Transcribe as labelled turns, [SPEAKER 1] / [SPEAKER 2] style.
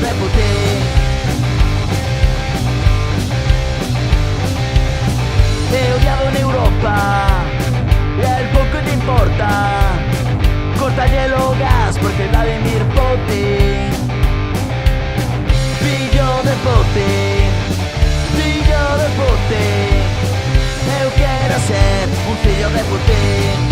[SPEAKER 1] de Putin. He odiado en Europa y a él poco te importa. Corta hielo gas porque Vladimir Putin. Fillo de Putin, fillo de Putin. Eu quero ser un fillo de Putin.